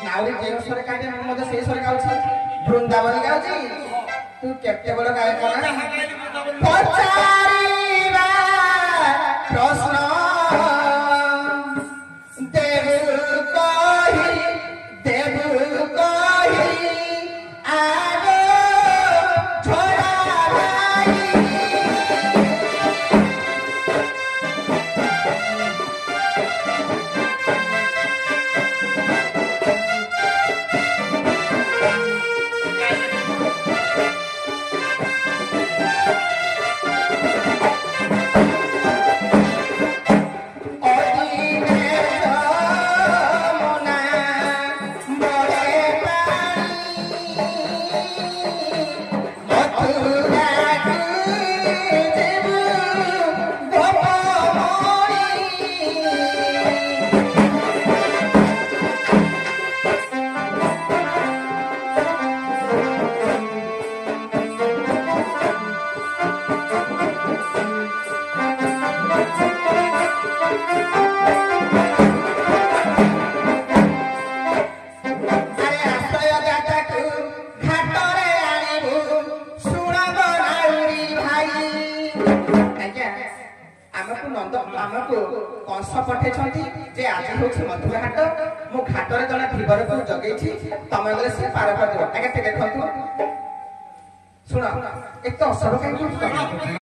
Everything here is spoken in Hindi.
नाउरी जे स्वर काटे मु मते से स्वर गाउछि वृंदावन गाउछि तू केते बड़ गायक ना पचारीबा प्रश्न देव कही आगो छोड़ा भाई कंस पठे जे आज हूँ मधुर हाट मु घाटर जड़े धीवर को जगै तमें गले सी पार कर देखो शुण एक तो असर कहीं